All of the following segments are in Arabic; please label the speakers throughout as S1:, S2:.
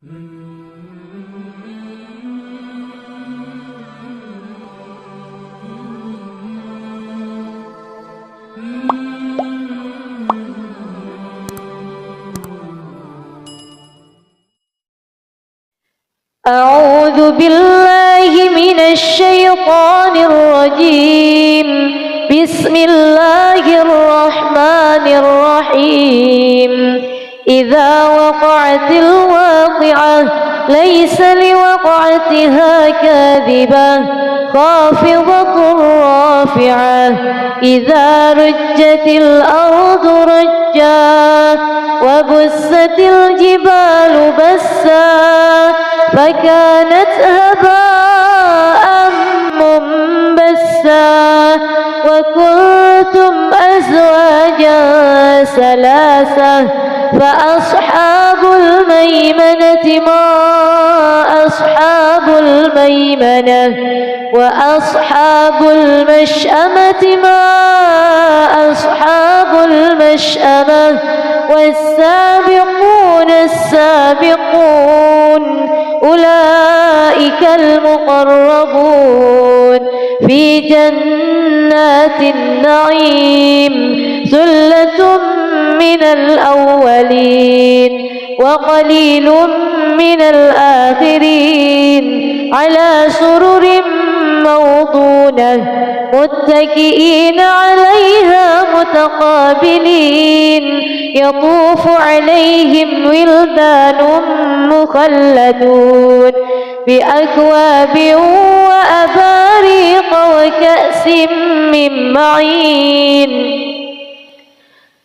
S1: أعوذ بالله من الشيطان الرجيم. بسم الله الرحمن الرحيم. إذا وقعت الواقعة ليس لوقعتها كاذبة خافضة رافعة. إذا رجت الأرض رجا وبست الجبال بسا فكانت هباء منبثا وكنتم أزواجا ثلاثة فأصحاب الميمنة ما أصحاب الميمنة وأصحاب المشأمة ما أصحاب المشأمة والسابقون السابقون أولئك المقربون في جنات النعيم. ثلة من الأولين وقليل من الآخرين على سرر موضونة متكئين عليها متقابلين. يطوف عليهم ولدان مخلدون بأكواب وأباريق وكأس من معين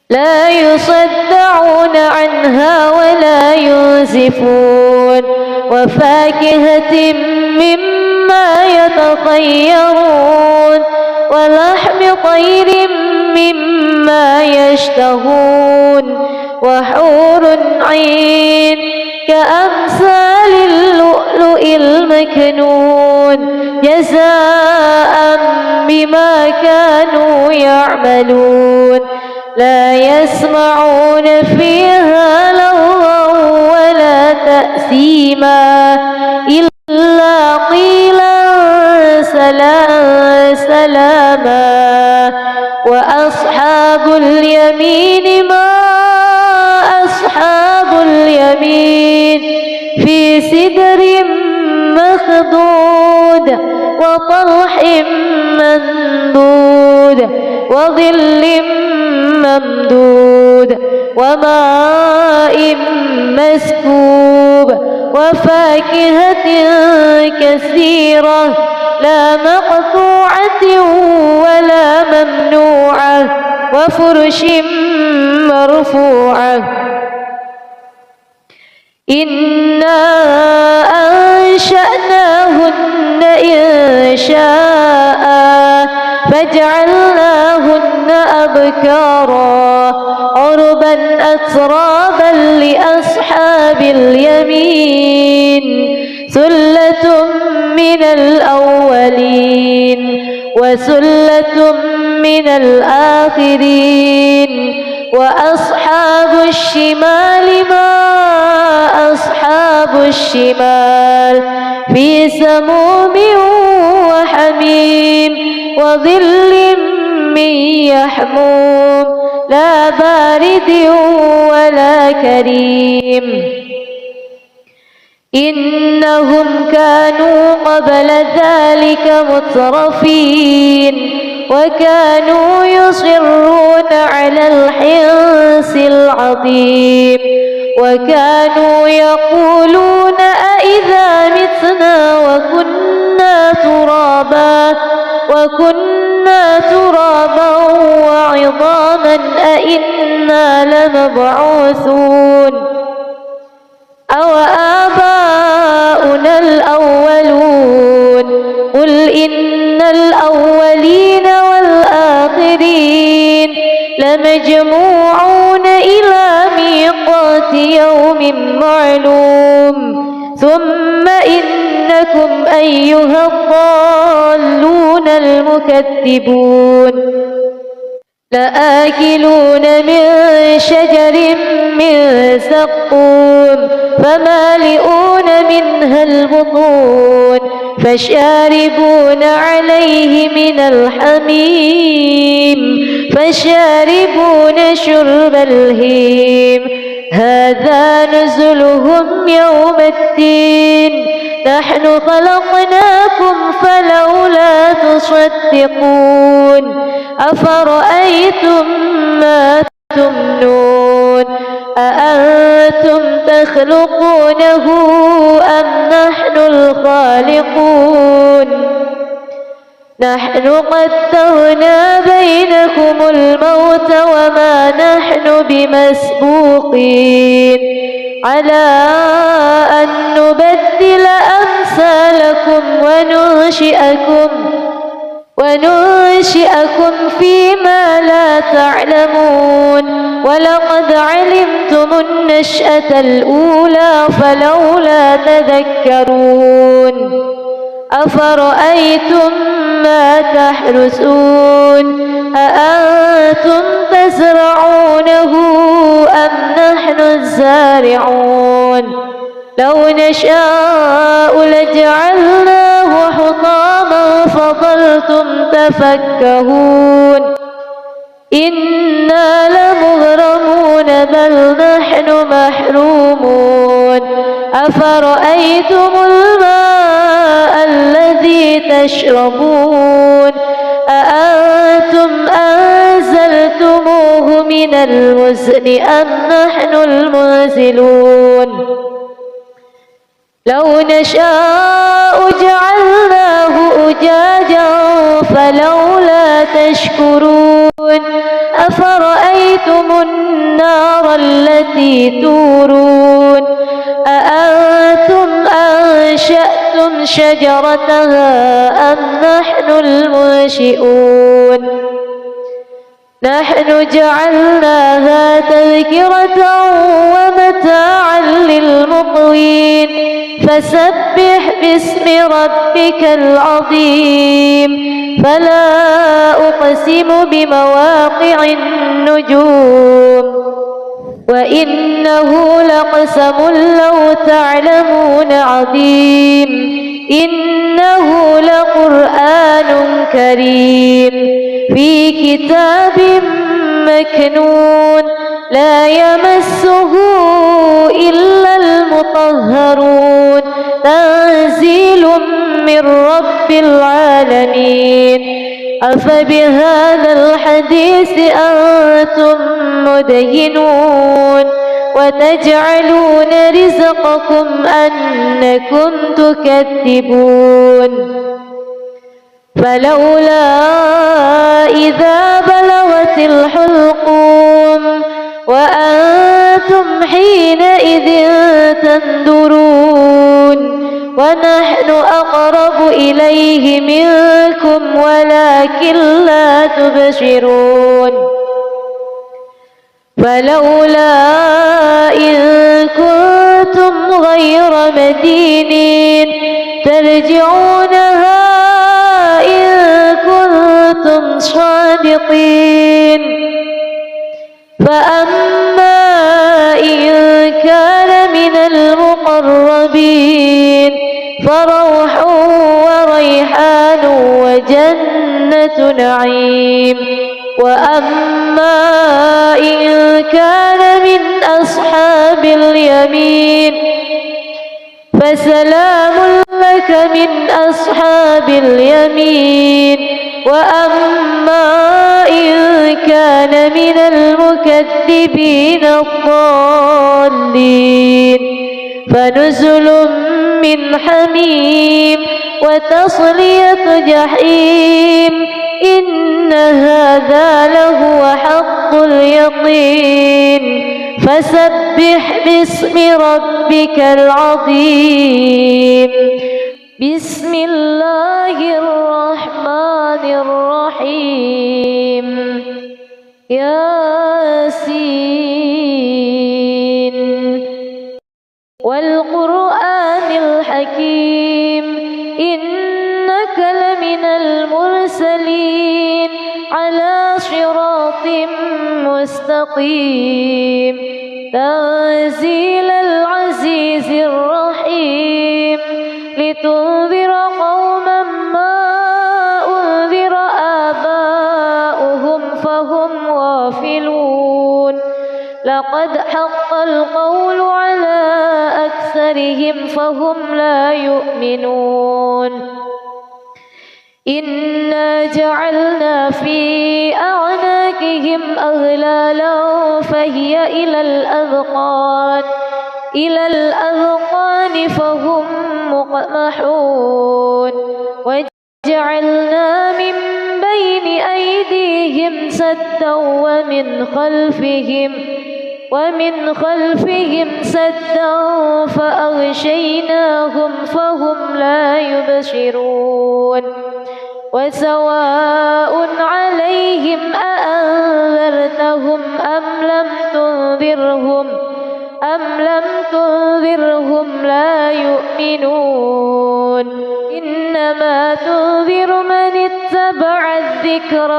S1: لا يصدعون عنها ولا ينزفون وفاكهة مما يتخيرون ولحم طير مما يشتهون وحور عين كأمثال اللؤلؤ المكنون جزاء بما كانوا يعملون. لا يسمعون فيها لغوا ولا تأثيما إلا قيلا سلاما. وأصحاب اليمين ما أصحاب اليمين في سدر مخضود وطلح ممدود وظل ممدود وماء مسكوب وفاكهة كثيرة لا مقطوعة ولا ممنوعة وفرش مرفوعة. إنا أنشأناهن إنشاء فجعلناهن أبكارا عربا أترابا لأصحاب اليمين. ثلة من الأولين وثلة من الآخرين. وأصحاب الشمال ما أصحاب الشمال في سموم وحميم وظل من يحموم لا بارد ولا كريم. إنهم كانوا قبل ذلك مترفين وكانوا يصرون على الحنث العظيم وكانوا يقولون أإذا متنا وكنا ترابا وعظاما أإنا لمبعوثون أو آباؤنا الأولون. قل إن الأولين والآخرين لمجموعون إلى ميقات يوم معلوم. ثم إنكم أيها الضالون المكذبون لآكلون من شجر من زقوم فمالئون منها البطون فشاربون عليه من الحميم فشاربون شرب الهيم هذا نزلهم يوم الدين نحن خلقناكم فلولا تصدقون أفرأيتم ما تمنون أأنتم تخلقونه أم نحن الخالقون نحن قدرنا بينكم الموت وما نحن بمسبوقين على أن نبدل أمثالكم وننشئكم فيما لا تعلمون ولقد علمتم النشأة الأولى فلولا تذكرون أفرأيتم ما تحرثون أأنتم تزرعونه أم نحن الزارعون لو نشاء لجعلناه حطاما فظلتم تفكهون إنا لمغرمون بل نحن محرومون أفرأيتم الماء الذي تشربون أأنتم أنزلتموه من المزن أم نحن المنزلون لو نشاء جعلناه أجاجا فلولا تشكرون أفرأيتم النار التي تورون أأنتم أنشأتم شجرتها أم نحن المنشئون نحن جعلناها تذكرة ومتاعا للمقوين فسبح باسم ربك العظيم فلا أقسم بمواقع النجوم وإنه لقسم لو تعلمون عظيم إنه لقرآن كريم في كتاب مكنون لا يمسه إلا المطهرون تنزيل من رب العالمين أفبهذا الحديث أنتم مدهنون وتجعلون رزقكم أنكم تكذبون فلولا إذا بلغت الحلقوم وأنتم حينئذ تنظرون ونحن أقرب إليه منكم ولكن لا تبصرون فلولا إن كنتم غير مدينين ترجعونها إن كنتم صادقين فأما إن كان من المقربين فروح وريحان وجنة نعيم وأما إن كان من أصحاب اليمين فسلام لك من أصحاب اليمين وأما إن كان من المكذبين الضالين فنزل من حميم وتصلية جحيم إن هذا لهو حق اليقين فسبح باسم ربك العظيم بسم الله الرحمن الرحيم ياسين والقرآن الحكيم إنك لمن المرسلين على صراط صراط مستقيم تنزيل العزيز الرحيم لتنذر قوما ما أنذر آباؤهم فهم غافلون لقد حق القول على أكثرهم فهم لا يؤمنون إنا جعلنا في أعناقهم أغلالا فهي إلى الأذقان فهم مقمحون وجعلنا من بين أيديهم سدا ومن خلفهم سدا فأغشيناهم فهم لا يبصرون وسواء عليهم أأنذرتهم أم لم تنذرهم لا يؤمنون إنما تنذر من اتبع الذكر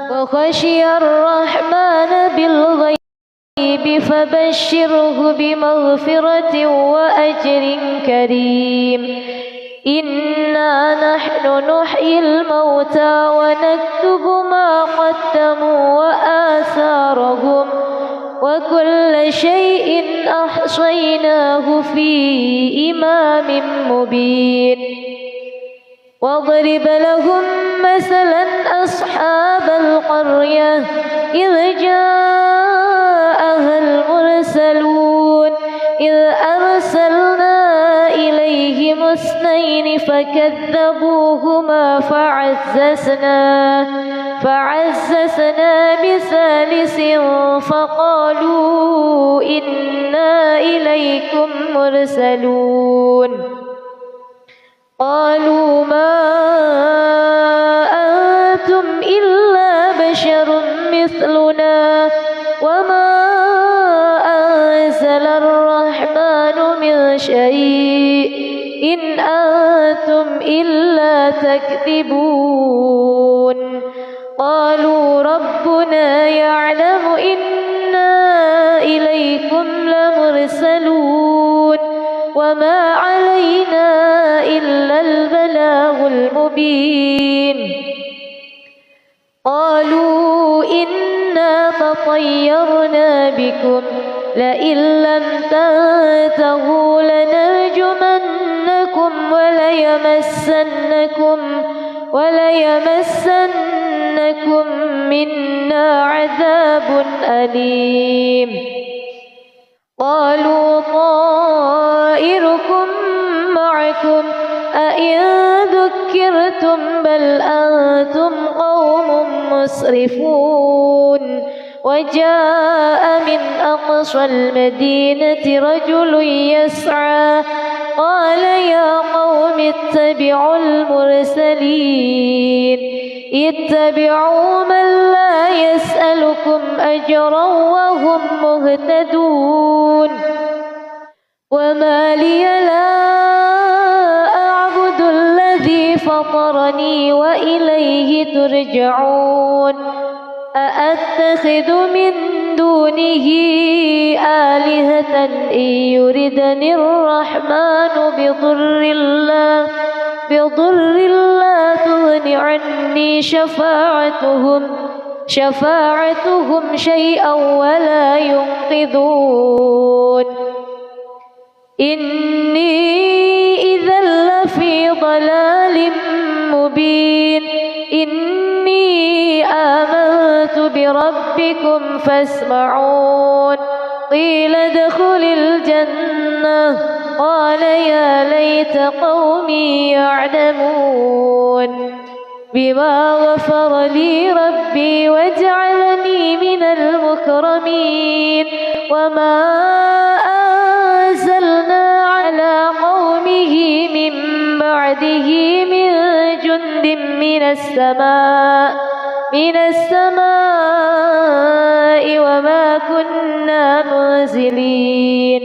S1: وخشي الرحمن بالغيب فبشره بمغفرة وأجر كريم إنا نحن نحيي الموتى ونكتب ما قدموا وآثارهم وكل شيء أحصيناه في إمام مبين واضرب لهم مثلا أصحاب القرية إذ جاءها المرسلون إذ أرسلنا إليهم اثنين فكذبوهما فعززنا بثالث فقالوا إنا إليكم مرسلون قالوا ما أنتم إلا بشر مثلنا وما أنزل الرحمن من شيء إن أنتم إلا تكذبون قالوا ربنا يعلم إنا إليكم لمرسلون وما علينا إلا البلاغ المبين قالوا إنا تطيرنا بكم لئن لم تنتهوا لنرجمنكم وليمسنكم منا عذاب أليم قالوا طائركم معكم أئن ذكرتم بل أنتم قوم مسرفون وجاء من أقصى المدينة رجل يسعى قال يا قوم اتبعوا المرسلين اتبعوا من لا يسألكم أجرا وهم مهتدون وما لي لا أعبد الذي فطرني وإليه ترجعون أأتخذ من دونه آلهة إن يردني الرحمن بضر لا تغن عني شفاعتهم شيئا ولا ينقذون إني إذا لفي ضلال مبين إني آمنت بربكم فاسمعون قيل ادخل الجنة قال يا ليت قومي يعلمون بما غفر لي ربي وجعلني من المكرمين وما أنزلنا على قومه من بعده من جند من السماء وما كنا منزلين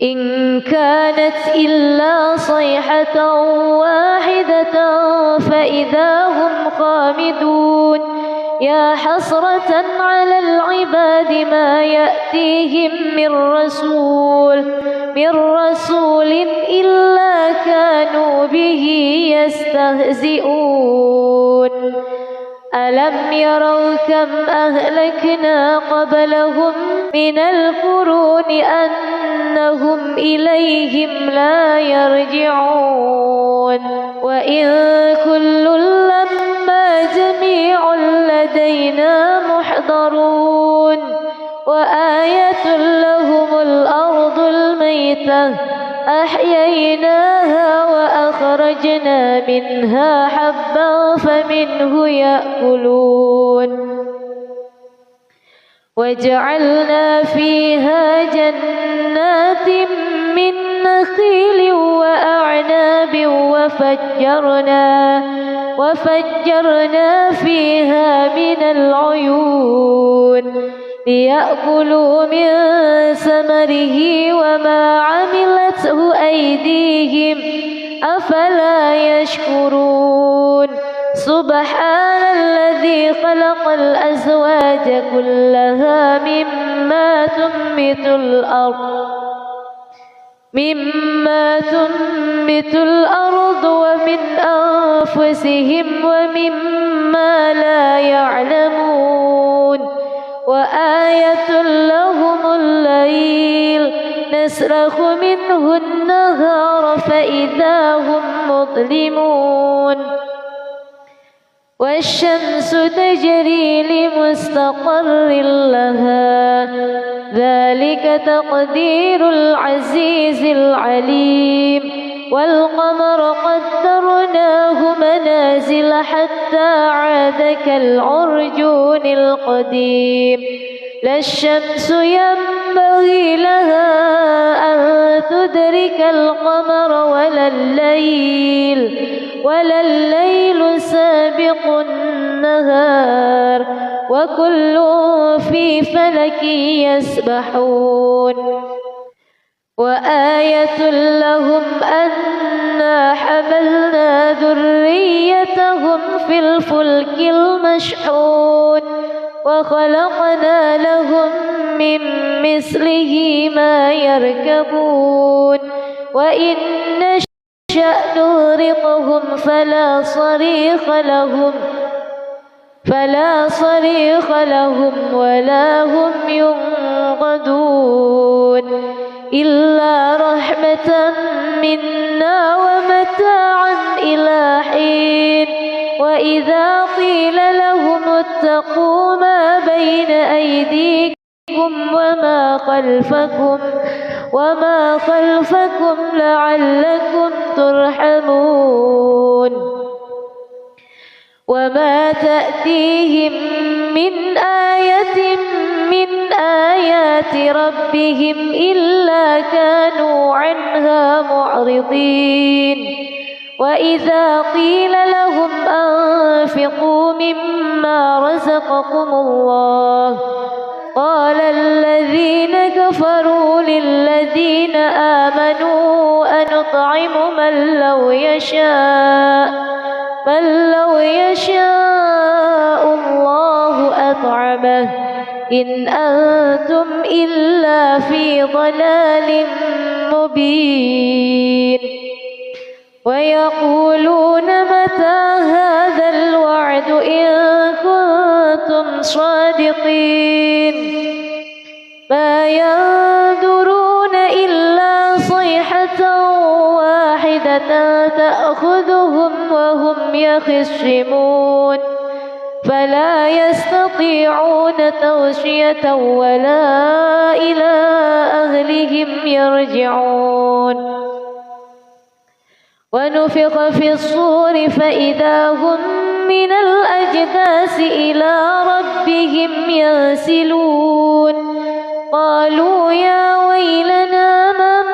S1: إن كانت إلا صيحة واحدة واحدة فإذا هم خامدون يا حسرة على العباد ما يأتيهم من رسول إلا كانوا به يستهزئون ألم يروا كم أهلكنا قبلهم من القرون أنهم إليهم لا يرجعون وإن كل لما جميع لدينا محضرون وآية لهم الأرض الميتة أحييناها وأخرجنا منها حبا فمنه يأكلون وجعلنا فيها جنات من نخيل وأعناب وفجرنا فيها من العيون ليأكلوا من ثمره وما عملته أيديهم أفلا يشكرون سبحان الذي خلق الأزواج كلها مما تنبت الأرض ومن أنفسهم ومما لا يعلمون وآية لهم الليل نسلخ منه النهار فإذا هم مظلمون والشمس تجري لمستقر لها ذلك تقدير العزيز العليم والقمر قدرناه منازل حتى عاد كالعرجون القديم لا الشمس ينبغي لها أن تدرك القمر ولا الليل سابق النهار وكل في فلك يسبحون وآية لهم أنا حملنا ذريتهم في الفلك المشحون وخلقنا لهم من مثله ما يركبون وإن نشأ نغرقهم فلا صريخ لهم ولا هم ينقذون إلا رحمة منا ومتاعا إلى حين وإذا قيل لهم اتقوا ما بين أيديكم وما خلفكم لعلكم ترحمون وما تأتيهم من آية من آيات ربهم إلا كانوا عنها معرضين وإذا قيل لهم أنفقوا مما رزقكم الله قال الذين كفروا للذين آمنوا أنطعم من لو يشاء الله أطعمه إن أنتم إلا في ضلال مبين ويقولون متى هذا الوعد إن كنتم صادقين ما ينظرون إلا صيحة واحدة تأخذهم وهم يخصمون فلا يستطيعون توصية ولا إلى أهلهم يرجعون ونفخ في الصور فإذا هم من الأجداث إلى ربهم ينسلون قالوا يا ويلنا من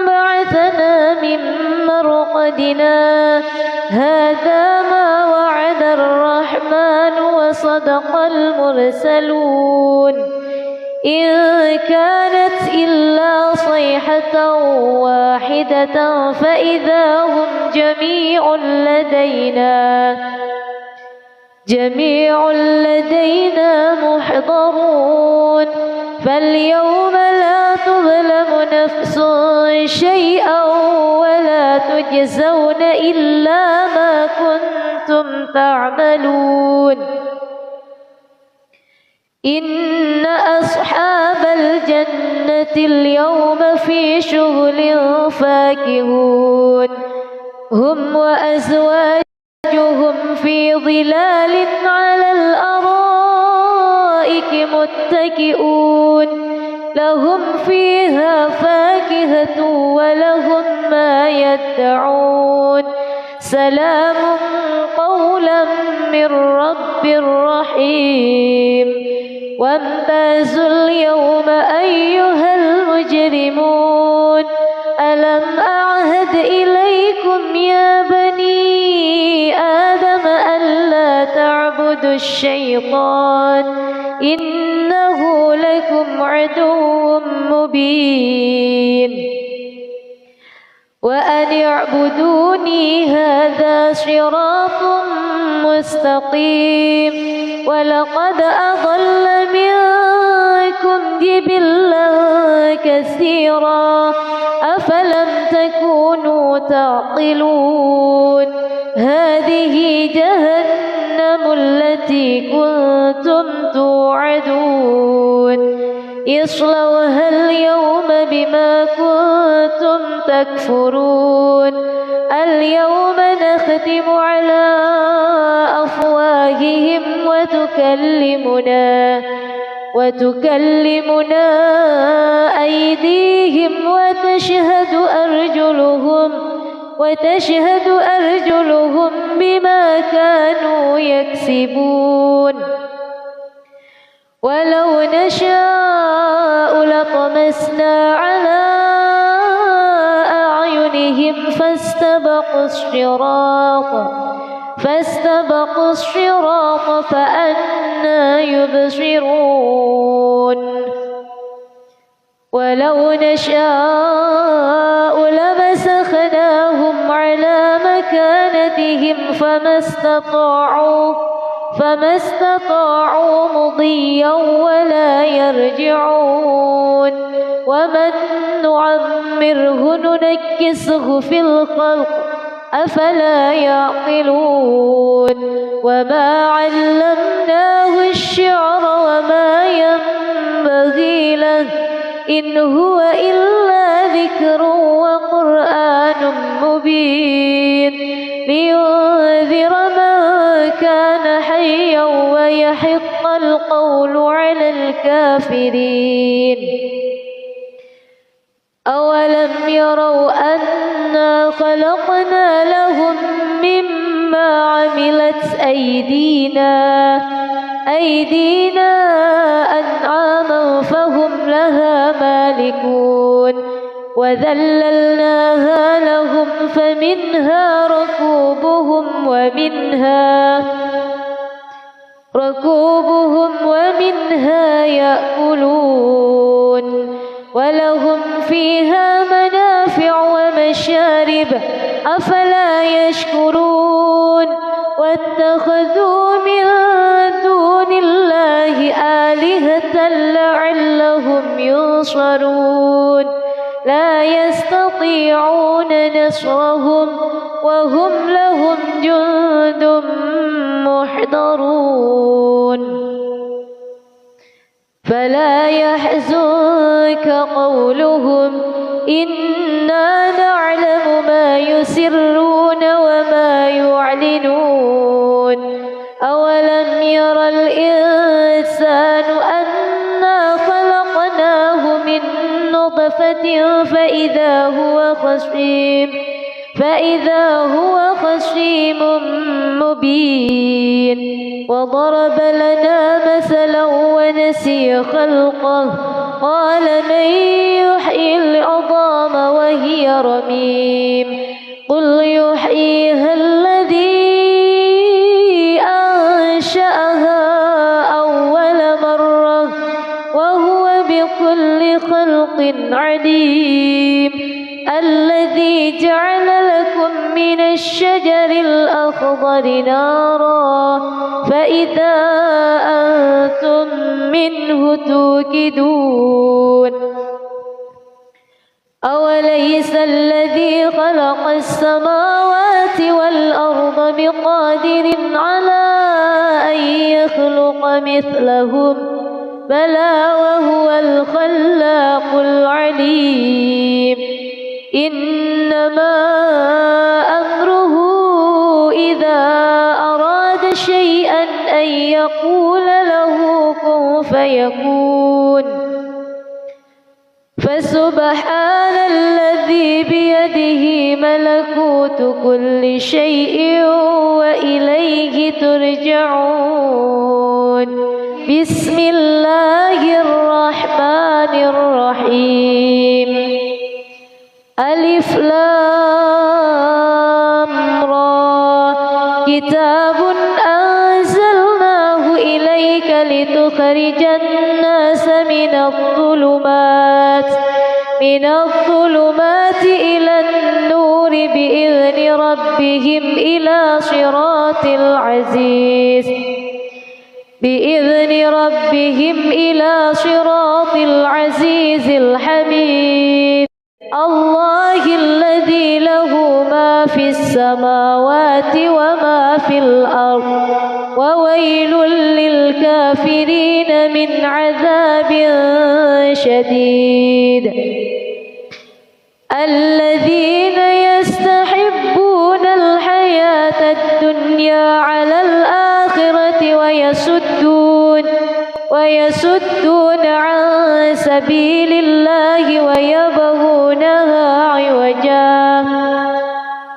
S1: بعثنا من مرقدنا هذا ما وعد الرحمن وصدق المرسلون إن كانت إلا صيحة واحدة فإذا هم جميع لدينا محضرون فاليوم لا تظلم نفس شيئا ولا تجزون إلا ما كنتم تعملون إن أصحاب الجنة اليوم في شغل فاكهون هم وأزواجهم في ظلال على الأرائك متكئون لهم فيها فاكهة ولهم ما يدعون سلام قولا من رب رحيم وامتازوا اليوم أيها المجرمون ألم أعهد إليكم يا بني آدم ألا تعبدوا الشيطان إنه لكم عدو مبين وأن اعبدوني هذا صراط مستقيم ولقد أضل منكم جبلا كثيرا أفلم تكونوا تعقلون هذه جهنم التي كنتم توعدون اصلوها اليوم بما كنتم تكفرون اليوم نختم على أفواههم وتكلمنا أيديهم وتشهد أرجلهم بما كانوا يكسبون ولو نشاء لطمسنا على أعينهم فاستبقوا الصراط فأنى يبصرون ولو نشاء لمسخناهم على مكانتهم فما استطاعوا مضيا ولا يرجعون ومن نعمره ننكسه في الخلق أفلا يعقلون وما علمناه الشعر وما ينبغي له إن هو إلا ذكر وقرآن مبين لينذر من كان حيا ويحق القول على الكافرين أولم يروا أنا خلقنا لهم مما عملت أيدينا أنعاما فهم لها مالكون وذللناها لهم فمنها ركوبهم ومنها يأكلون ولهم فيها منافع ومشارب أفلا يشكرون واتخذوا من دون الله آلهة لعلهم ينصرون لا يستطيعون نصرهم وهم لهم جند محضرون فلا يحزنك قولهم إنا نعلم ما يسرون وما يعلنون أولم ير الإنسان أنا خلقناه من نطفة فإذا هو خصيم مبين وضرب لنا مثلا ونسي خلقه قال من يحيي العظام وهي رميم قل يحييها الذي أنشأها أول مرة وهو عليم الذي جعل لكم من الشجر الأخضر نارا فإذا أنتم منه توقدون أوليس الذي خلق السماوات والأرض بقادر على أن يخلق مثلهم بلى وهو الخلاق العليم إنما أمره إذا أراد شيئا أن يقول له كن فيكون فسبحان الذي بيده ملكوت كل شيء وإليه ترجعون بسم الله الرحمن الرحيم ألف لام را كتاب أنزلناه إليك لتخرج الناس من الظلمات إلى النور بإذن ربهم إلى صراط العزيز الحميد الله الذي له ما في السماوات وما في الأرض وويل للكافرين من عذاب شديد الذين يستحبون الحياة الدنيا على الآخرة ويصدون عن سبيل الله ويبغونها عوجا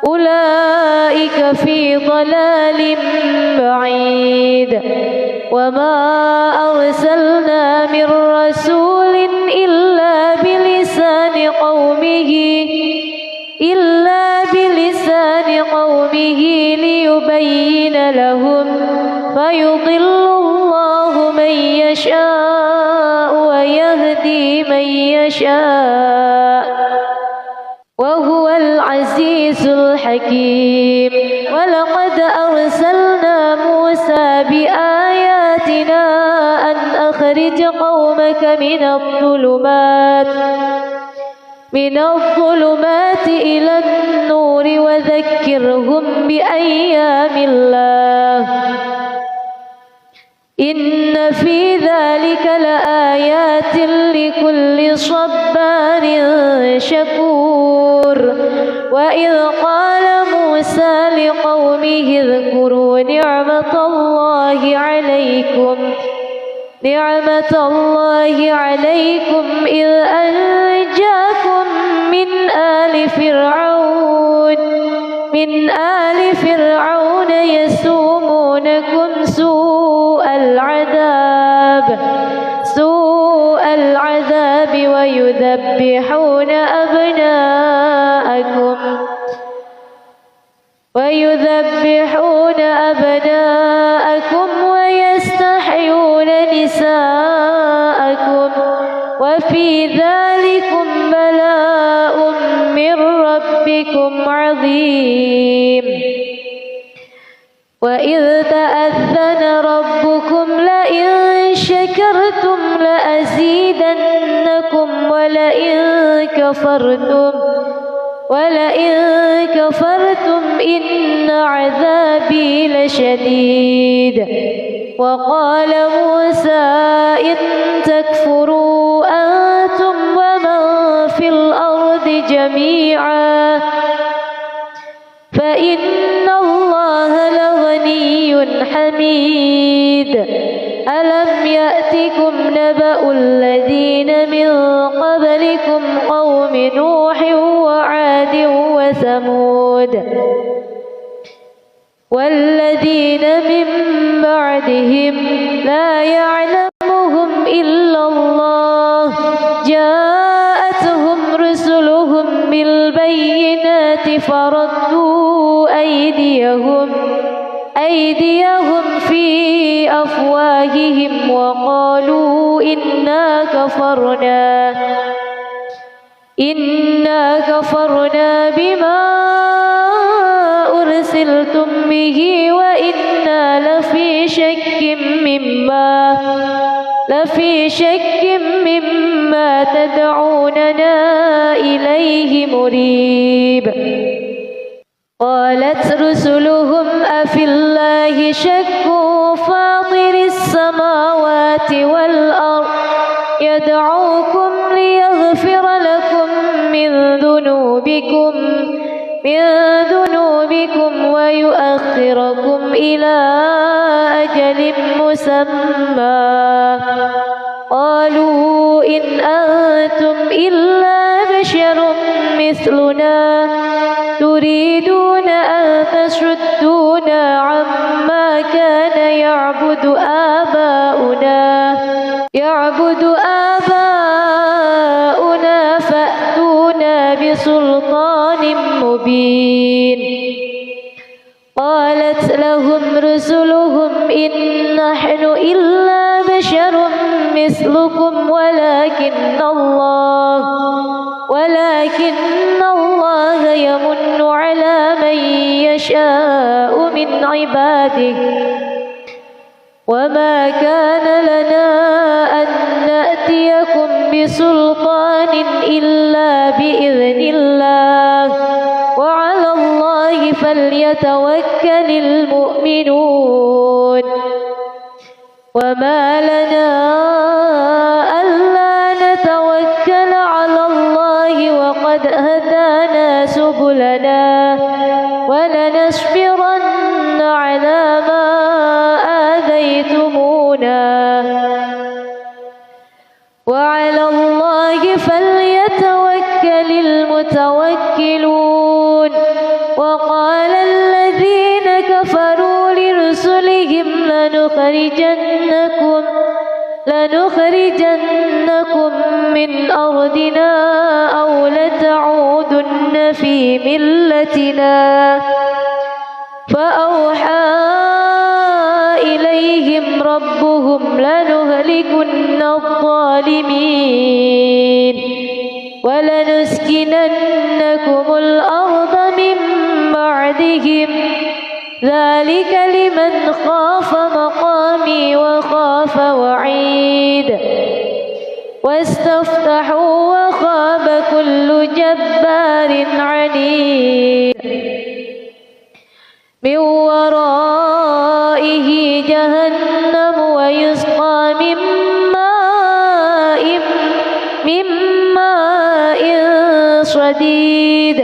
S1: أولئك في ضلال بعيد وما أرسلنا من رسول إلا بلسان قومه ليبين لهم فيضل الله من يشاء ويهدي من يشاء وهو العزيز الحكيم ولقد أرسلنا موسى بآياتنا أن أخرج قومك من الظلمات إلى النور وذكرهم بأيام الله إن في ذلك لآيات لكل صبار شكور وإذ قال موسى لقومه اذكروا نعمة الله عليكم إذ أنجاكم من آل فرعون يسومونكم سوء العذاب ويذبحون أبناءكم ويستحيون نساءكم وفي ذلكم بلاء من ربكم عظيم وإذ تأذن ربكم لئن شكرتم لأزيدنكم ولئن كفرتم إن عذابي لشديد وقال موسى إن تكفروا أنتم ومن في الأرض جميعا فإن الله لغني حميد ألم يأتكم نبأ الذين من قبلكم قوم نوح وعاد وثمود والذين من بعدهم لا يعلمهم إلا الله جاءتهم رسلهم بالبينات فردوا أيديهم في أفواههم وقالوا إنا إنا كفرنا بما أرسلتم به وإنا لفي شك مما تدعوننا إليه مريب. قالت رسلهم أفي الله شك فاطر السماوات والأرض يدعوكم ليغفر لكم من ذنوبكم ويؤخركم إلى أجل مسمى. قالوا إن أنتم إلا بشر مثلنا تريدون أن تصدونا عما كان يعبد آباؤنا فأتونا بسلطان مبين. قالت لهم رسلهم إن نحن إلا بشر مثلكم ولكن الله يمن على من يشاء من عباده وما كان لنا أن نأتيكم بسلطان إلا بإذن الله وعلى الله فليتوكل المؤمنون. وما لنا ألا نتوكل على الله وقد هدانا سبلنا ولنصبرن على ما آذيتمونا وعلى الله فليتوكل المتوكلون. وقال الذين كفروا لرسلهم لنخرجنكم من أرضنا أو لتعودن في ملتنا. فأوحى إليهم ربهم لنهلكن الظالمين ولنسكننكم الأرض من بعدهم ذلك لمن خاف مقامي وخاف وعيد. واستفتحوا وخاب كل جبار عنيد. من ورائه جهنم ويسقى من ماء صديد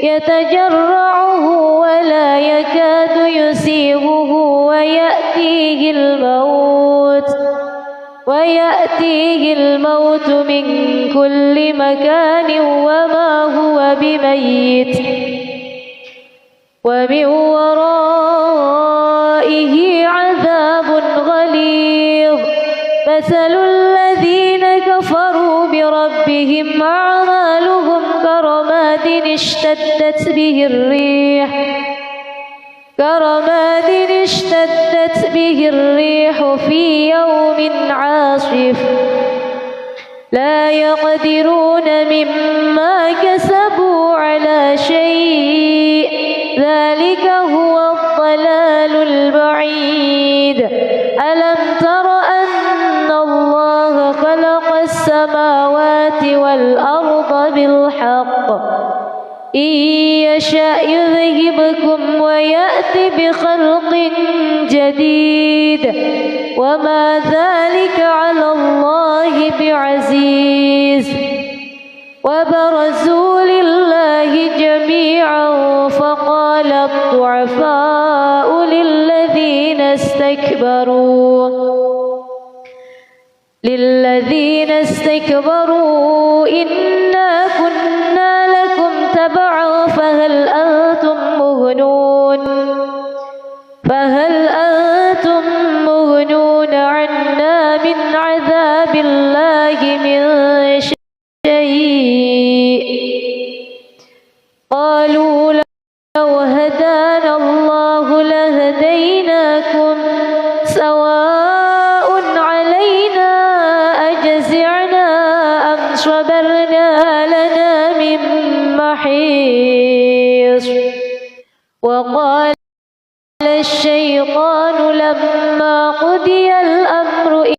S1: يتجرعه ولا يكاد يسيغه ويأتيه الموت من كل مكان وما هو بميت ومن ورائه عذاب غليظ. مثل الذين كفروا بربهم أعمالهم كرماد اشتدت به الريح في يوم عاصف لا يقدرون مما كسبوا على شيء ذلك هو الضلال البعيد. ألم تر أن الله خلق السماوات والأرض بالحق إن يشأ يذهبكم ويأت بخلق جديد وما ذلك على الله بعزيز. وبرزوا لله جميعا فقال الضعفاء للذين استكبروا إنا كنا لكم تبعا فهل أنتم مغنون عنا من عذاب الله من شيء. قالوا لو هدانا الله لهديناكم سواء علينا أجزعنا أم صبرنا لنا وقال الشيطان لما قضي الأمر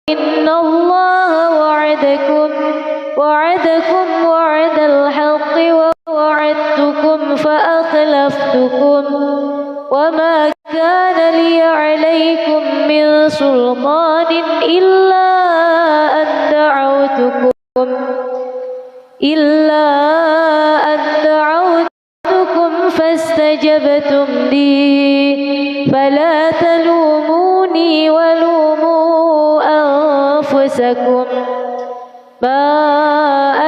S1: إن الله وعدكم وعد الحق ووعدتكم فأخلفتكم وما كان لي عليكم من سلطان إلا أن دعوتكم فاستجبتم لي فلا تلوموني ولوموا أنفسكم ما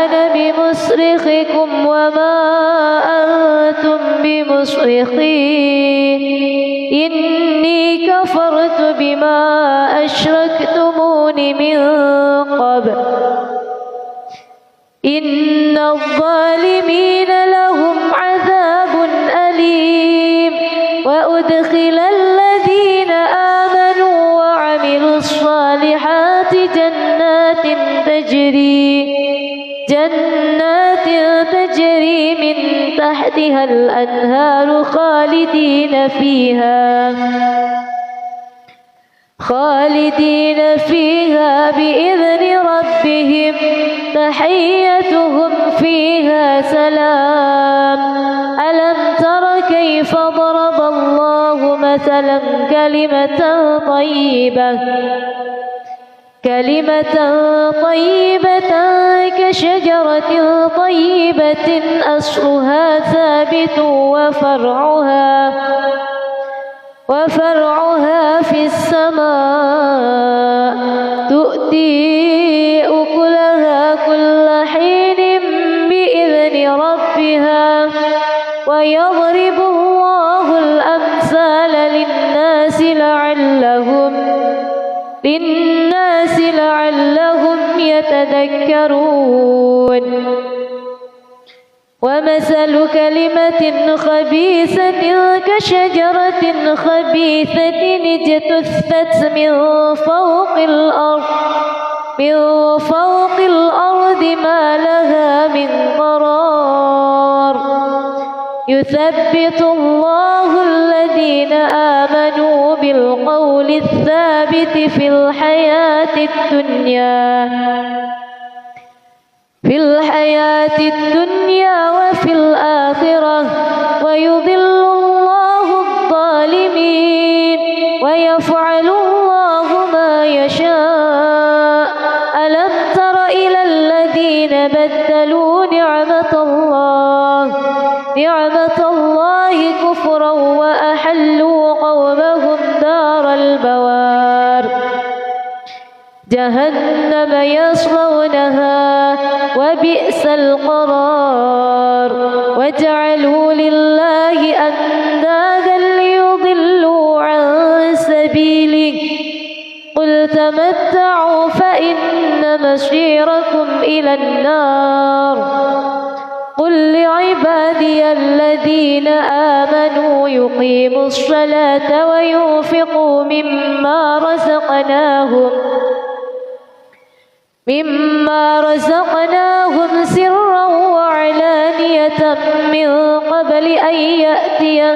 S1: أنا بمصرخكم وما أنتم بمصرخي إني كفرت بما أشركتمون من قبل إن الظالمين لهم عذاب أليم وأدخل الذين آمنوا وعملوا الصالحات جنات تجري من تحتها الأنهار خالدين فيها بإذن ربهم تحيتهم فيها سلام ألم تر كيف ضرب الله مثلا كلمة طيبة كشجرة طيبة أصلها ثابت وفرعها في السماء تؤتي أكلها كل حين بإذن ربها ويضرب الله الأمثال للناس لعلهم يتذكرون ومثل كلمة خبيثة كشجرة خبيثة اجتثت من فوق الأرض ما لها من قرار يثبت الله الذين آمنوا بالقول الثابت في الحياة الدنيا وفي الآخرة ويضل الله الظالمين ويفعل الله ما يشاء ألم تر إلى الذين بدلوا نعمة الله كفرا وأحلوا قومهم دار البوار جهنم يصلونها وبئس القرار وجعلوا لله أندادا ليضلوا عن سبيله قل تمتعوا فإن مصيركم إلى النار قل لعبادي الذين آمنوا يقيموا الصلاة وينفقوا مما رزقناهم سرا وعلانية من قبل أن يأتي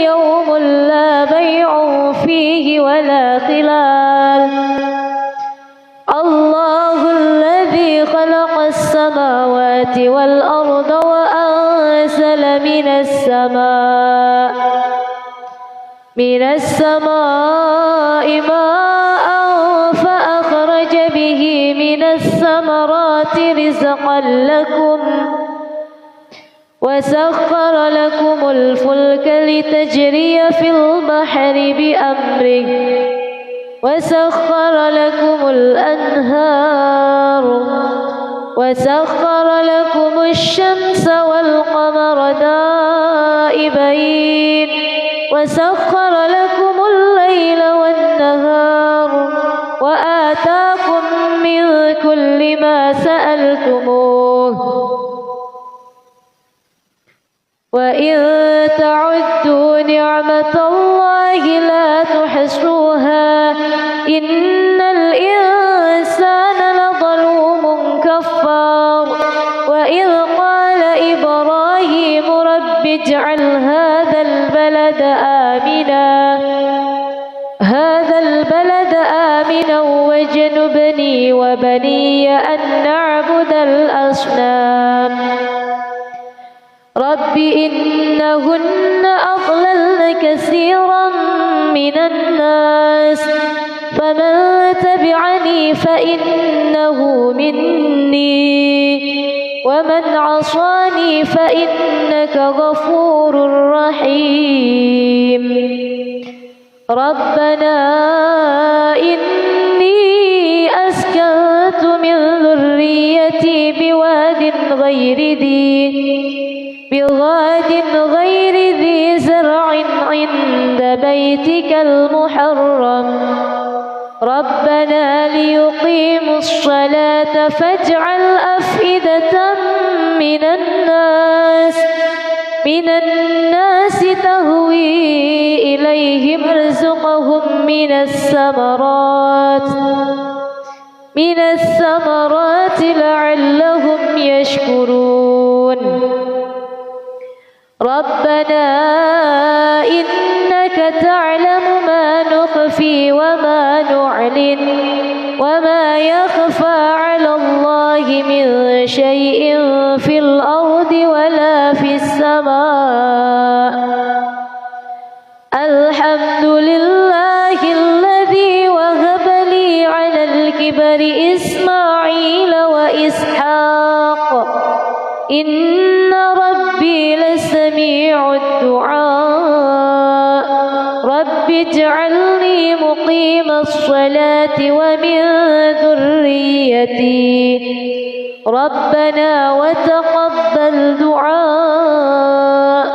S1: يوم لا بيع فيه ولا خلال الله الذي خلق السماوات والأرض وأنزل من السماء ماء فأخرج به من الثمرات رزقا لكم وسخر لكم الفلك لتجري في البحر بأمره وسخر لكم الأنهار وسخر لكم الشمس والقمر دائبين وسخر لكم الليل والنهار وآتاكم من كل ما سألتموه وإن تعدوا نعمة الله لا تحصوها إن الإنسان لظلوم كفار وإذ قال إبراهيم رب اجعل هذا البلد آمنا واجنبني وبني أن نعبد الأصنام رب إنهن أضللن كثيرا من الناس فمن تبعني فإنه مني ومن عصاني فإنك غفور رحيم ربنا إني أسكنت من ذريتي بواد غير ذي زرع عند بيتك المحرم ربنا ليقيموا الصلاة فاجعل أفئدة من الناس تهوي إليهم ارزقهم من الثمرات لعلهم يشكرون ربنا إنك تعلم ما نخفي وما نعلن وما يخفى على الله من شيء في الأرض ولا في السماء الحمد لله الذي وهب لي على الكبر إسماعيل وإسحاق إن ربي لسميع الدعاء رب اجعلني مقيم الصلاة ومن ذريتي ربنا وتقبل دعاء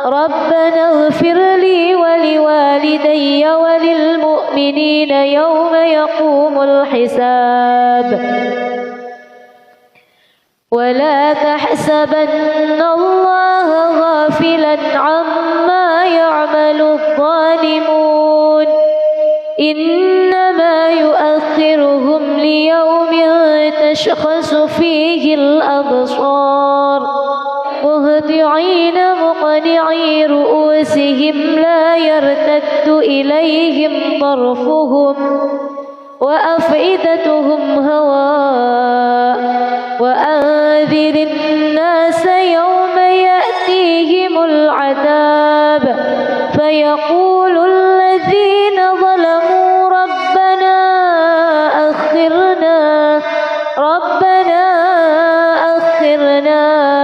S1: ربنا اغفر لي ولوالدي وللمؤمنين يوم يقوم الحساب ولا تحسبن الله غافلا عما يعمل الظالمون إنما يؤخرهم ليوم تشخص فيه الأبصار مهطعين مقنعي رؤوسهم لا يرتد إليهم طرفهم وأفئدتهم هواء وأنذر الناس يوم يأتيهم العذاب فيقول الذين ظلموا ربنا أخرنا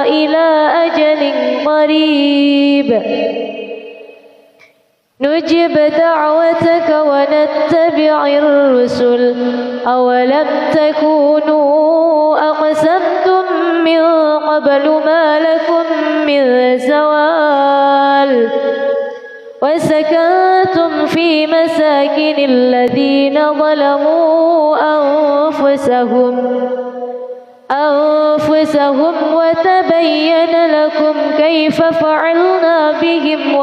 S1: إلى أجل قريب نجب دعوتك ونتبع الرسل أولم تكونوا أقسمتم من قبل ما لكم من زوال وسكنتم في مساكن الذين ظلموا أنفسهم وتبين لكم كيف فعلنا بهم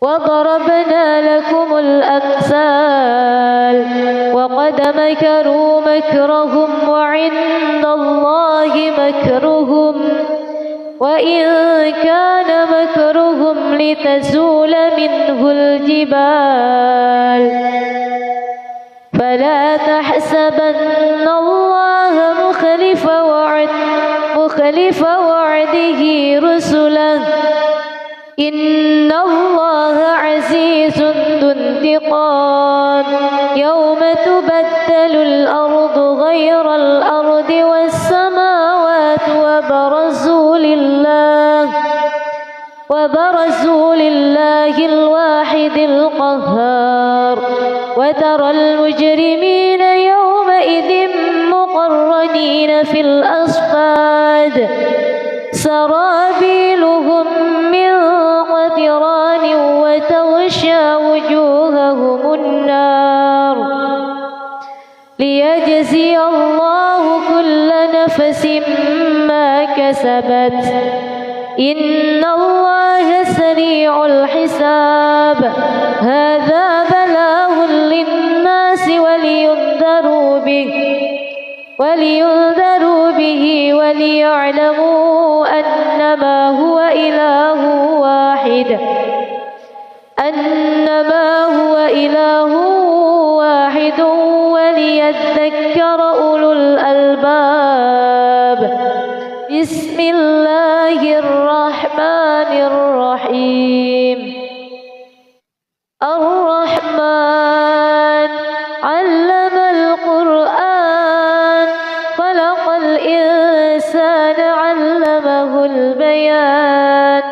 S1: وضربنا لكم الأمثال وقد مكروا مكرهم وعند الله مكرهم وإن كان مكرهم لتزول منه الجبال فلا تحسبن الله مخلف وعده رسله إن الله عزيز ذو انتقام يوم تبدل الأرض غير الأرض والسماوات وبرزوا لله الواحد القهار وترى المجرمين يومئذ مقرنين في الأصفاد سرابيلهم من قطران وتغشى وجوههم النار ليجزي الله كل نفس ما كسبت إن الله سريع الحساب هذا بلاغ للناس ولينذروا به وليعلموا إله واحد وليذكر أولو الألباب. بسم الله الرحمن الرحيم. الرحمن علم القرآن خلق الإنسان علمه البيان.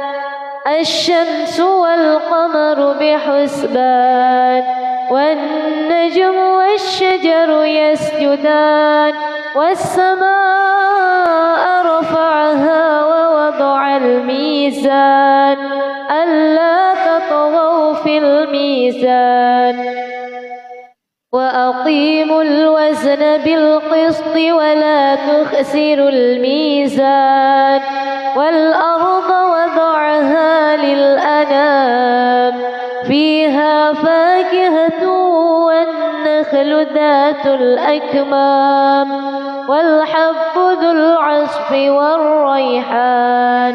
S1: الشمس والقمر بحسبان والنجم والشجر يسجدان والسماء رفعها ووضع الميزان ألا تطغوا في الميزان وأقيموا الوزن بالقسط ولا تخسروا الميزان والأرض وضعها للأنام فيها فاكهة والنخل ذات الأكمام والحب ذو العصف والريحان.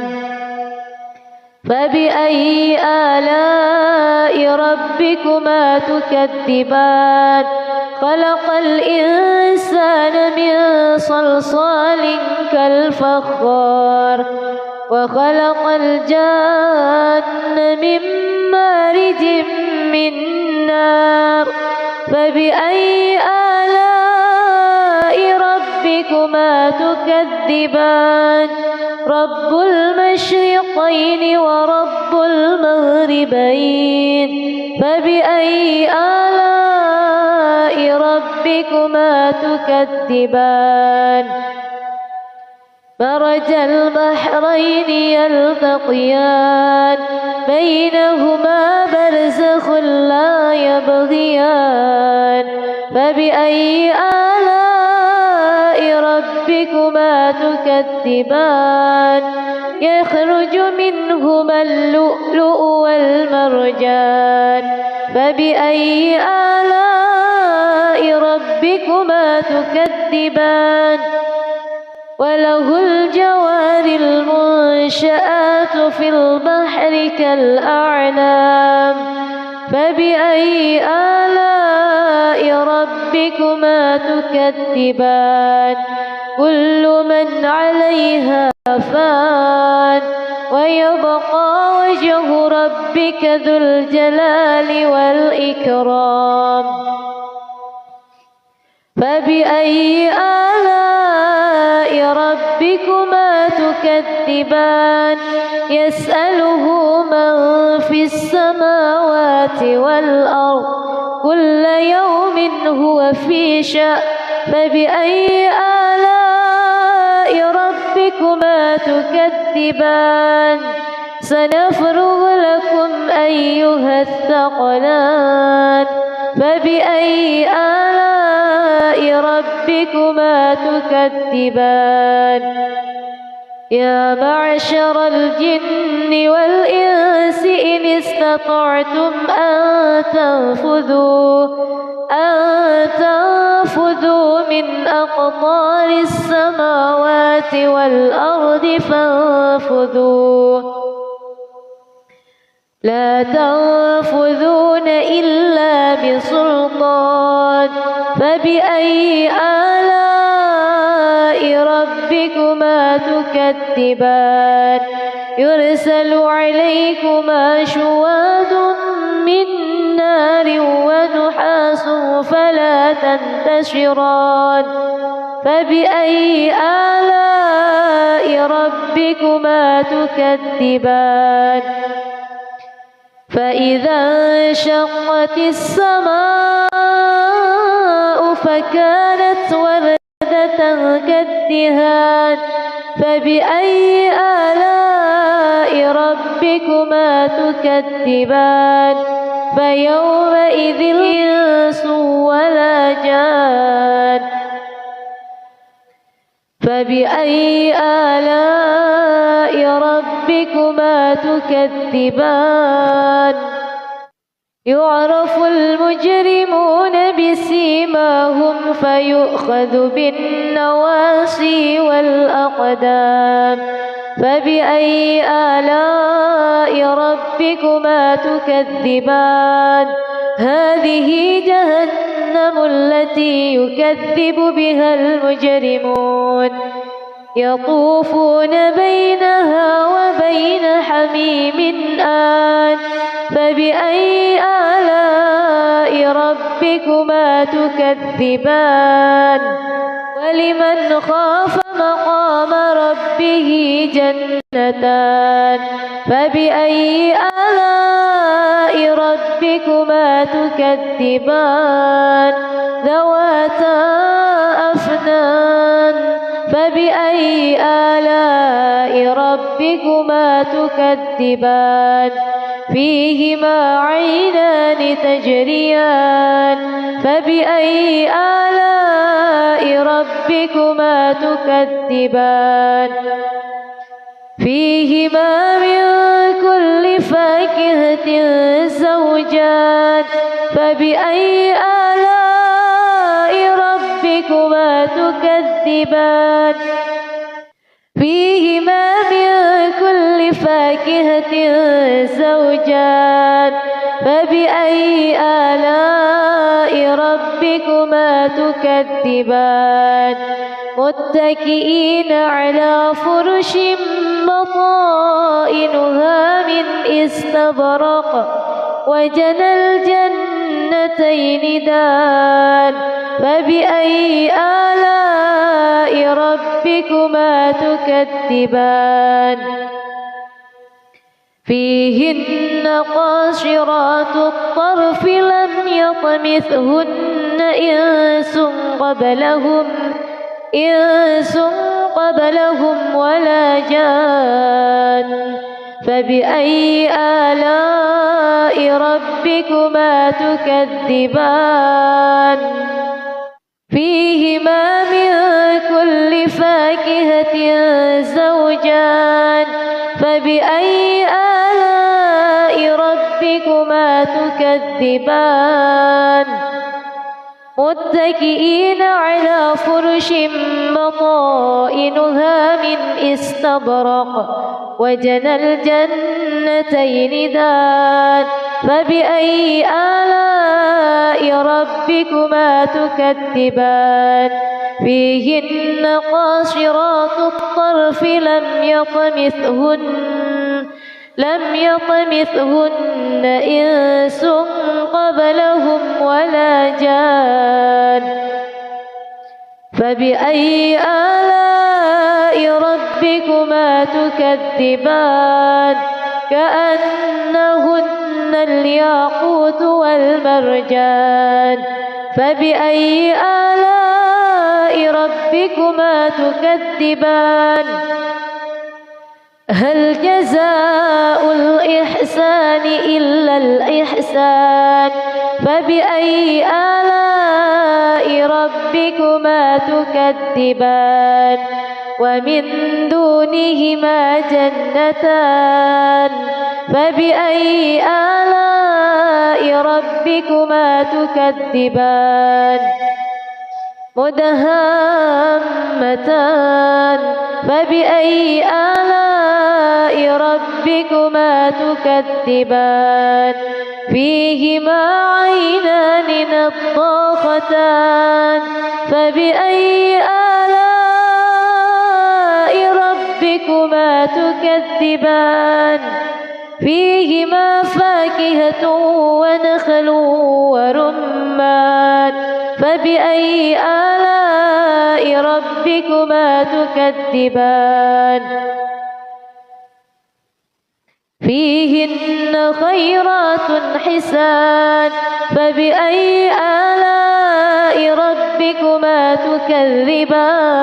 S1: فبأي آلاء ربكما تكذبان؟ خلق الإنسان من صلصال كالفخار وخلق الجان من مارج من نار. فبأي آلاء ربكما تكذبان؟ رب المشرقين ورب المغربين. فبأي آلاء ربكما تكذبان؟ مرج البحرين يلتقيان بينهما برزخ لا يبغيان. فبأي آلاء ربكما تكذبان؟ يخرج منهما اللؤلؤ والمرجان. فبأي آلاء ربكما تكذبان؟ وله الجوار المنشآت في البحر كالأعلام. فبأي آلاء ربكما تكذبان؟ كل من عليها فان ويبقى وجه ربك ذو الجلال والإكرام. فبأي آلاء ربكما تكذبان؟ يسأله من في السماوات والأرض كل يوم هو في شأن. فبأي آلاء ربكما تكذبان؟ سنفرغ لكم أيها الثقلان. فبأي آلاء ربكما تكذبان؟ يا معشر الجن والإنس إن استطعتم أن تنفذوا من أقطار السماوات والأرض فانفذوا لا تنفذون إلا بسلطان. فبأي آلاء ربكما تكذبان؟ يرسل عليكما شواظ من نار ونحاس فلا تنتشران. فبأي آلاء ربكما تكذبان؟ فإذا انشقت السماء فكانت وردة كالدهان. فبأي آلاء ربكما تكذبان؟ فيومئذ الإنس ولا جان. فبأي آلاء ربكما تكذبان؟ يعرف المجرمون بسيماهم فيؤخذ بالنواصي والأقدام. فبأي آلاء ربكما تكذبان هذه جهنم التي يكذب بها المجرمون يطوفون بينها وبين حميم آن فبأي آلاء ربكما تكذبان ولمن خاف مقام ربه جنتان فبأي آلاء ربكما تكذبان ذواتا أفنان فبأي آلاء ربكما تكذبان فيهما عينان تجريان فبأي آلاء ربكما تكذبان فيهما من كل فاكهة زوجان فبأي آلاء ربكما تكذبان فيهما من كل فاكهة زوجان فبأي آلاء ربكما تكذبان متكئين على فرش بطائنها من استبرق وجنى الجنتين دان فبأي آلاء ربكما تكذبان فيهن قاصرات الطرف لم يطمثهن إنس قبلهم ولا جان فبأي آلاء ربكما تكذبان فيهما من كل فاكهة زوجان فبأي آلاء ربكما تكذبان متكئين على فرش بطائنها من استبرق وجنى الجنتين دان فبأي آلاء ربكما تكذبان فيهن قاصرات الطرف لم يطمثهن إنس قبلهم ولا جان فبأي آلاء ربكما تكذبان كأنهن الياقوت والمرجان فبأي آلاء ربكما تكذبان هل جزاء الإحسان إلا الإحسان فبأي آلاء ربكما تكذبان ومن دونهما جنتان فبأي آلاء ربكما تكذبان مدهامتان فبأي آلاء ربكما تكذبان فيهما عينان نضاختان فبأي آلاء ربكما تكذبان فيهما فاكهة ونخل ورمان فبأي آلاء ربكما تكذبان فيهن خيرات حسان فبأي آلاء ربكما تكذبان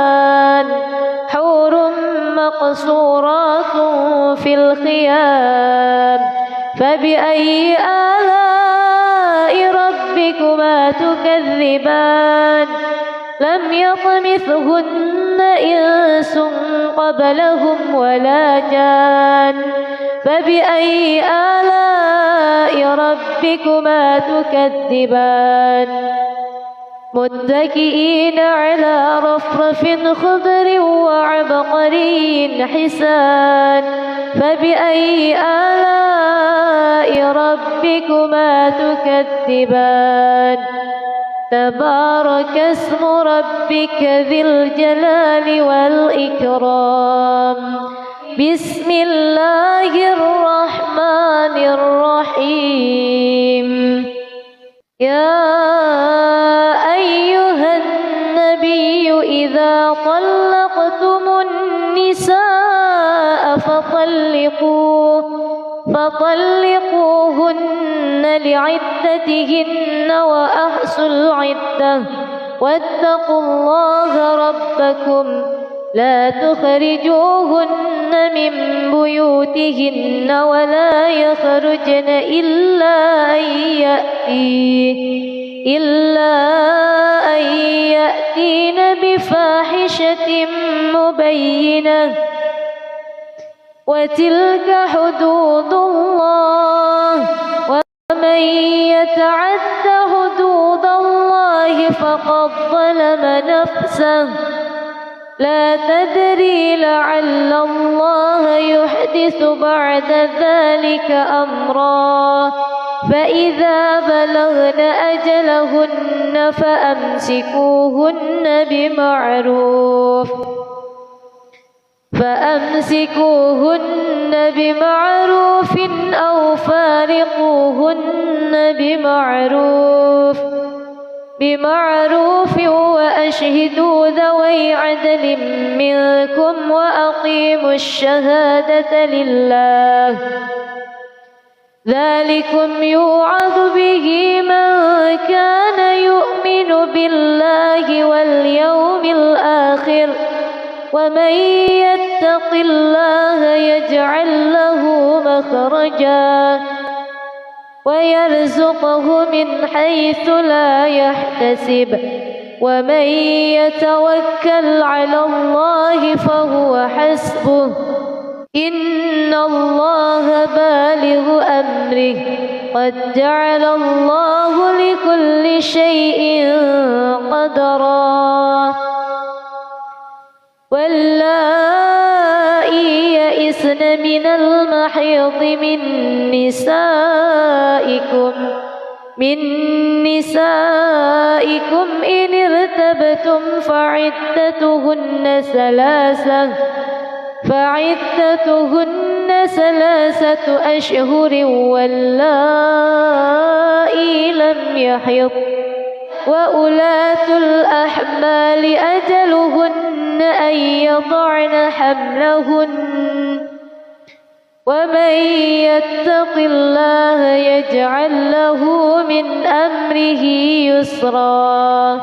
S1: حور مقصورات في الخيام فبأي آلاء ربكما تكذبان لم يطمثهن إنس قبلهم ولا جان فبأي آلاء ربكما تكذبان متكئين على رفرف خضر وعبقري حسان فبأي آلاء ربكما تكذبان تبارك اسم ربك ذي الجلال والإكرام بسم الله الرحمن الرحيم يا أيها النبي إذا طلقتم النساء فطلقوهن لعدتهن وأحصوا العدة واتقوا الله ربكم لا تخرجوهن من بيوتهن ولا يخرجن إلا أن يأتين بفاحشة مبينة وتلك حدود الله ومن يتعد حدود الله فقد ظلم نفسه لا تدري لعل الله يحدث بعد ذلك أمرا فإذا بلغن أجلهن فأمسكوهن بمعروف أو فارقوهن بمعروف وأشهدوا ذوي عدل منكم وأقيموا الشهادة لله ذلكم يوعظ به من كان يؤمن بالله واليوم الآخر ومن يتق الله يجعل له مخرجا ويرزقه من حيث لا يحتسب ومن يتوكل على الله فهو حسبه إن الله بالغ أمره قد جعل الله لكل شيء قدرا واللائي يئسن من المحيض من نسائكم إن ارتبتم فعدتهن ثلاثة أشهر واللائي لم يحض وأولاة الأحمال أجلهن أن يضعن حملهن ومن يتق الله يجعل له من أمره يسرا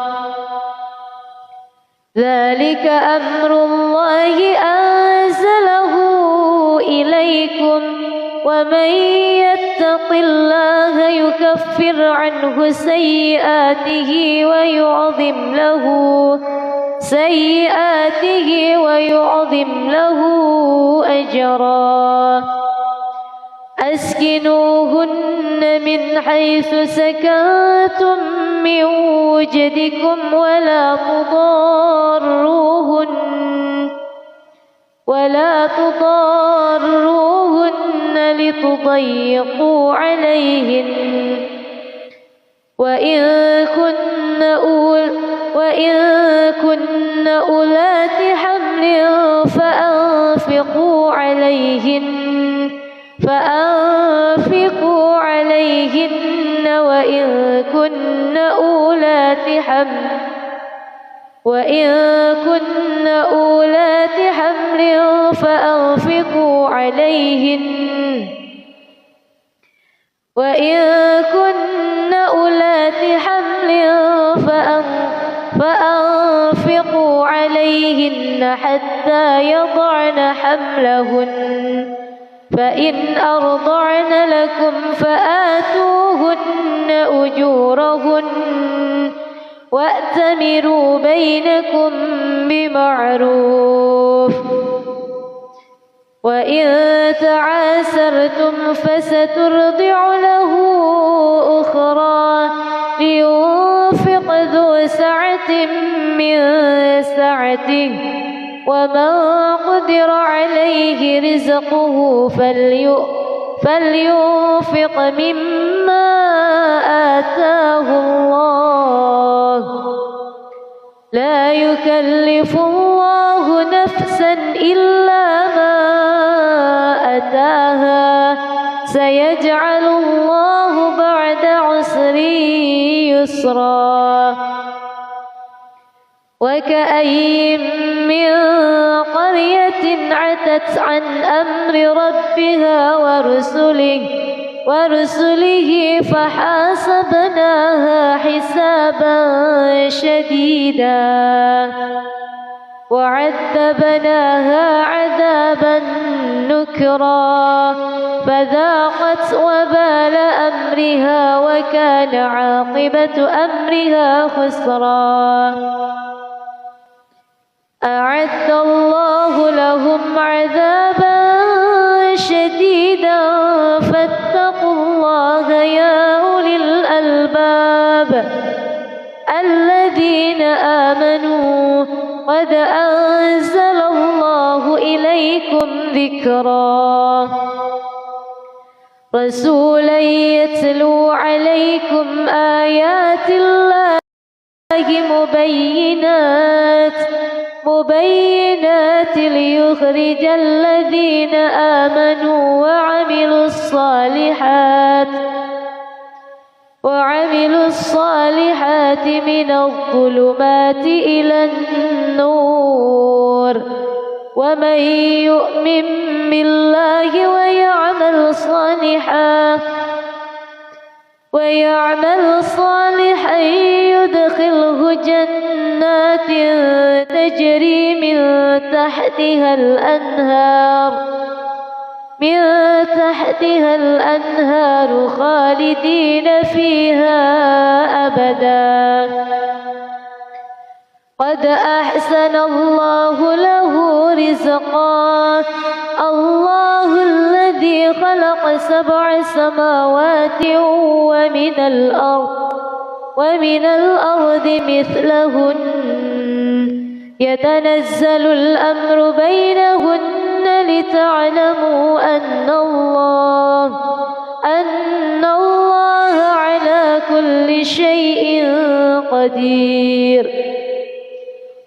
S1: ذلك أمر الله أنزله إليكم ومن يتق الله يكفر عنه سيئاته ويعظم له أجرا أسكنوهن من حيث سكنتم من وجدكم ولا تضاروهن لتضيقوا عليهن وإن كن أولات حمل فأنفقوا عليهن وإن كن أولات حمل فأنفقوا عليهن حتى يضعن حملهن فإن أرضعن لكم فآتوهن أجورهن وأتمروا بينكم بمعروف وإن تعاسرتم فسترضع له أخرى لينفق ذو سعة من سعته ومن قدر عليه رزقه فلينفق مما آتاه الله لا يكلف الله نفسا إلا ما أتاها سيجعل الله بعد عسر يسرا وكأي من قرية عتت عن أمر ربها ورسله فحاسبناها حسابا شديدا وعذبناها عذابا نكرا فذاقت وبال أمرها وكان عاقبة أمرها خسرا أعد الله لهم عذابا شديدا فاتقوا الله يا أولي الألباب الذين آمنوا قد أنزل الله إليكم ذكرا رسولا يتلو عليكم آيات الله مبينات ليخرج الذين آمنوا وعملوا الصالحات من الظلمات إلى النور ومن يؤمن بالله ويعمل صالحا يدخله جنات تجري من تحتها الأنهار خالدين فيها أبدا قد أحسن الله له رزقا الله الذي خلق 7 سماوات ومن الأرض مثلهن يتنزل الأمر بينهن لتعلموا أن الله على كل شيء قدير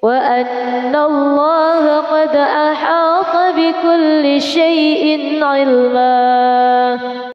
S1: وأن الله قد أحاط بكل شيء علما.